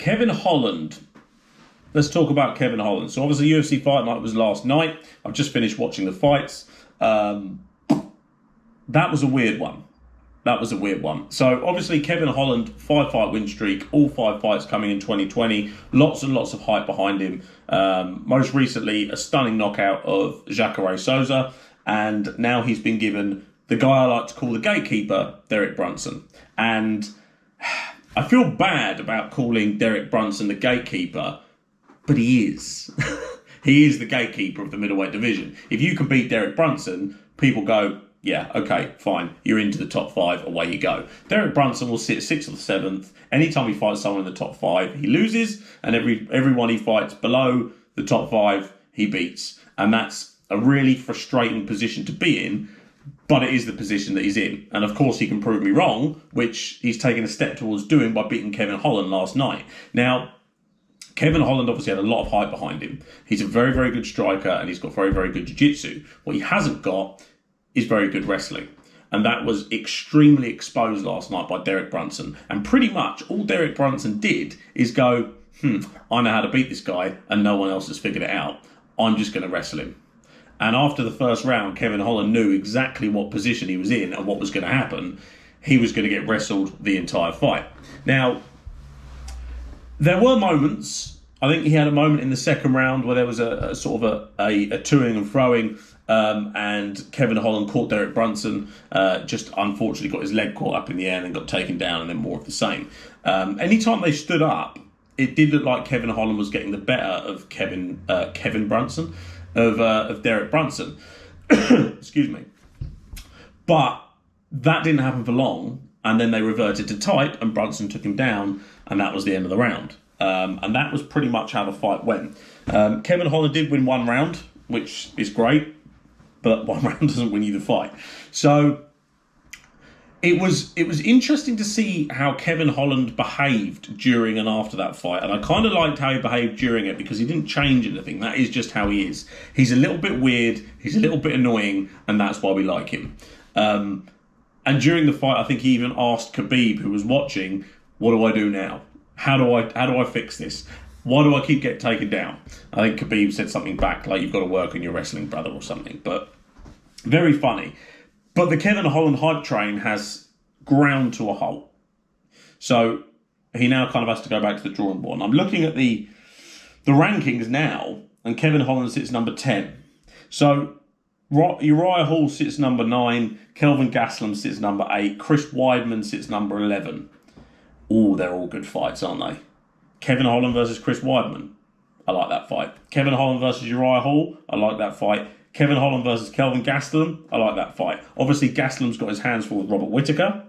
Kevin Holland. Let's talk about Kevin Holland. So obviously UFC Fight Night was last night. I've just finished watching the fights. That was a weird one. So obviously Kevin Holland, 5-fight win streak, all 5 fights coming in 2020. Lots and lots of hype behind him. Most recently, a stunning knockout of Jacare Souza. And now he's been given the guy I like to call the gatekeeper, Derek Brunson. And I feel bad about calling Derek Brunson the gatekeeper, but he is. He is the gatekeeper of the middleweight division. If you can beat Derek Brunson, people go, yeah, okay, fine. You're into the top 5, away you go. Derek Brunson will sit 6th or 7th. Anytime he fights someone in the top 5, he loses. And everyone he fights below the top 5, he beats. And that's a really frustrating position to be in, but it is the position that he's in. And of course he can prove me wrong, which he's taken a step towards doing by beating Kevin Holland last night. Now, Kevin Holland obviously had a lot of hype behind him. He's a very, very good striker and he's got very, very good jiu-jitsu. What he hasn't got is very good wrestling. And that was extremely exposed last night by Derek Brunson. And pretty much all Derek Brunson did is go, I know how to beat this guy and no one else has figured it out. I'm just going to wrestle him. And after the first round, Kevin Holland knew exactly what position he was in and what was going to happen. He was going to get wrestled the entire fight. Now, there were moments, I think he had a moment in the second round where there was a sort of a toing and throwing, and Kevin Holland caught Derek Brunson, just unfortunately got his leg caught up in the air and then got taken down, and then more of the same. Anytime they stood up, it did look like Kevin Holland was getting the better of Kevin Brunson, of Derek Brunson. Excuse me. But that didn't happen for long, and then they reverted to type, and Brunson took him down, and that was the end of the round. And that was pretty much how the fight went. Kevin Holland did win 1 round, which is great, but 1 round doesn't win you the fight. So it was interesting to see how Kevin Holland behaved during and after that fight. And I kind of liked how he behaved during it because he didn't change anything. That is just how he is. He's a little bit weird, he's a little bit annoying, and that's why we like him. And during the fight, I think he even asked Khabib, who was watching, what do I do now? How do I fix this? Why do I keep getting taken down? I think Khabib said something back, like, you've got to work on your wrestling, brother, or something. But very funny. But the Kevin Holland hype train has ground to a halt. So he now kind of has to go back to the drawing board. And I'm looking at the rankings now, and Kevin Holland sits number 10. So Uriah Hall sits number 9, Kelvin Gastelum sits number 8, Chris Weidman sits number 11. Oh, they're all good fights, aren't they? Kevin Holland versus Chris Weidman. I like that fight. Kevin Holland versus Uriah Hall. I like that fight. Kevin Holland versus Kelvin Gastelum. I like that fight. Obviously, Gastelum's got his hands full with Robert Whittaker.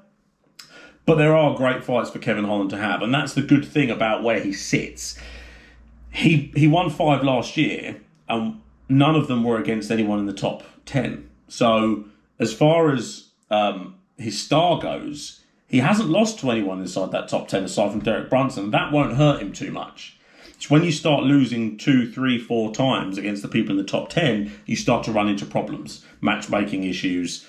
But there are great fights for Kevin Holland to have. And that's the good thing about where he sits. He won 5 last year, and none of them were against anyone in the top 10. So as far as his star goes, he hasn't lost to anyone inside that top 10 aside from Derek Brunson. That won't hurt him too much. It's when you start losing 2, 3, 4 times against the people in the top 10, you start to run into problems. Matchmaking issues.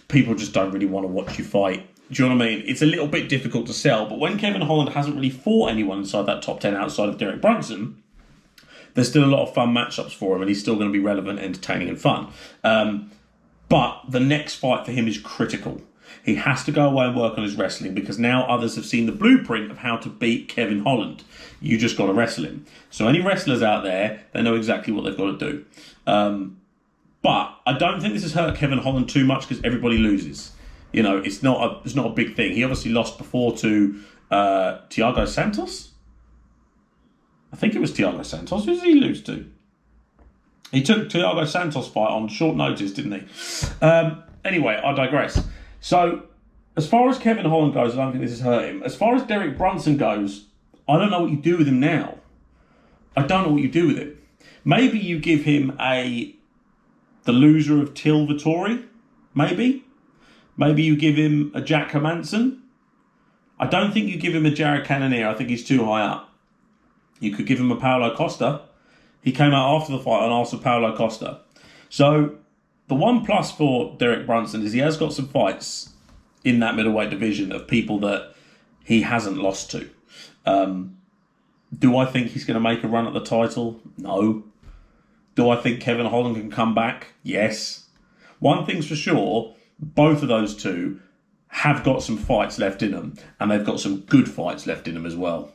People just don't really want to watch you fight. Do you know what I mean? It's a little bit difficult to sell. But when Kevin Holland hasn't really fought anyone inside that top 10 outside of Derek Brunson, there's still a lot of fun matchups for him, and he's still going to be relevant, entertaining, and fun. But the next fight for him is critical. He has to go away and work on his wrestling because now others have seen the blueprint of how to beat Kevin Holland. You just got to wrestle him. So any wrestlers out there, they know exactly what they've got to do. But I don't think this has hurt Kevin Holland too much because everybody loses. You know, it's not a big thing. He obviously lost before to Thiago Santos. I think it was Thiago Santos. Who did he lose to? He took Thiago Santos' fight on short notice, didn't he? Anyway, I digress. So, as far as Kevin Holland goes, I don't think this has hurt him. As far as Derek Brunson goes, I don't know what you do with him now. I don't know what you do with him. Maybe you give him the loser of Till Vittori. Maybe. Maybe you give him a Jack Hermanson. I don't think you give him a Jared Cannonier. I think he's too high up. You could give him a Paulo Costa. He came out after the fight and asked for Paulo Costa. So, the one plus for Derek Brunson is he has got some fights in that middleweight division of people that he hasn't lost to. Do I think he's going to make a run at the title? No. Do I think Kevin Holland can come back? Yes. One thing's for sure, both of those two have got some fights left in them, and they've got some good fights left in them as well.